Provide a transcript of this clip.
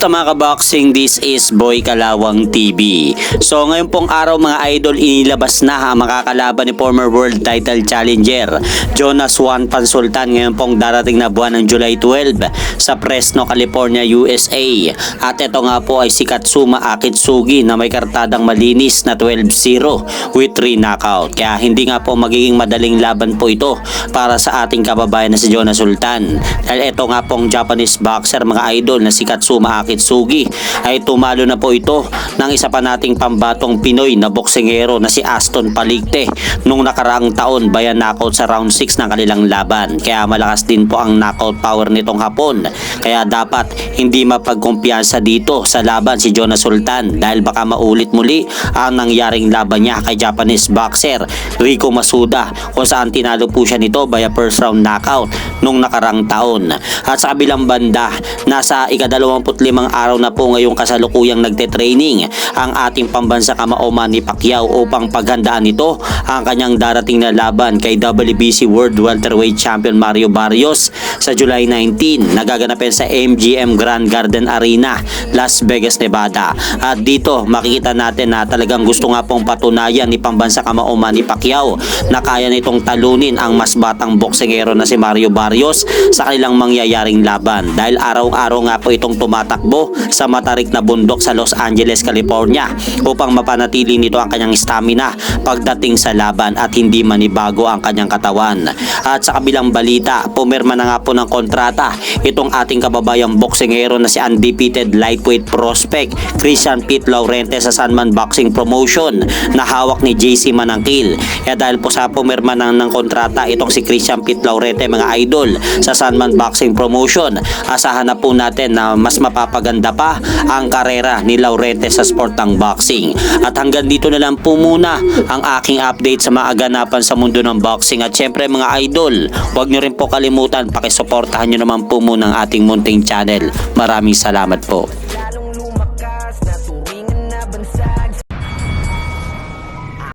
Kamusta mga kaboxing? This is Boy Kalawang TV. So ngayon pong araw mga idol, inilabas na ang makakalaban ni former world title challenger Jonas Juan Pansultan ngayon pong darating na buwan ng July 12 sa Fresno, California, USA. At ito nga po ay si Katsuma Akitsugi na may kartadang malinis na 12-0 with 3 knockout. Kaya hindi nga po magiging madaling laban po ito para sa ating kababayan na si Jonas Sultan. Dahil ito nga pong Japanese boxer mga idol na si Katsuma Akitsugi ay tumalo na po ito ng isa pa nating pambatong Pinoy na boksingero na si Aston Paligte nung nakaraang taon bayan knockout sa round 6 ng kanilang laban. Kaya malakas din po ang knockout power nitong Hapon. Kaya dapat hindi mapagkumpiyansa dito sa laban si Jonas Sultan dahil baka maulit muli ang nangyaring laban niya kay Japanese boxer Rico Masuda kung saan tinalo po siya nito via first round knockout nung nakaraang taon. At sa kabilang banda, nasa ika-25 araw na po ngayong kasalukuyang nagte-training ang ating pambansa kamao Manny Pacquiao upang paghandaan nito ang kanyang darating na laban kay WBC World Welterweight Champion Mario Barrios sa July 19 nagaganapin sa MGM Grand Garden Arena, Las Vegas, Nevada. At dito makikita natin na talagang gusto nga pong patunayan ni pambansa kamao Manny Pacquiao na kaya nitong talunin ang mas batang boksingero na si Mario Barrios sa kanilang mangyayaring laban dahil araw-araw nga po itong tumatakbo sa matarik na bundok sa Los Angeles, California upang mapanatili nito ang kanyang stamina pagdating sa laban at hindi manibago ang kanyang katawan. At sa kabilang balita, pumirma na nga po ng kontrata itong ating kababayang boksingero na si undefeated lightweight prospect Christian Pete Laurente sa Sanman Boxing Promotion na hawak ni JC Manangkil. Kaya dahil po sa pumirma ng kontrata itong si Christian Pete Laurente mga idol sa Sanman Boxing Promotion, asahan na po natin na mas mapapaganda pa ang karera ni Laurente sa sport ng boxing. At hanggang dito na lang po muna ang aking update sa mga aganapan sa mundo ng boxing. At syempre mga idol, huwag nyo rin po kalimutan pakisuportahan nyo naman po muna ang ating munting channel. Maraming salamat po.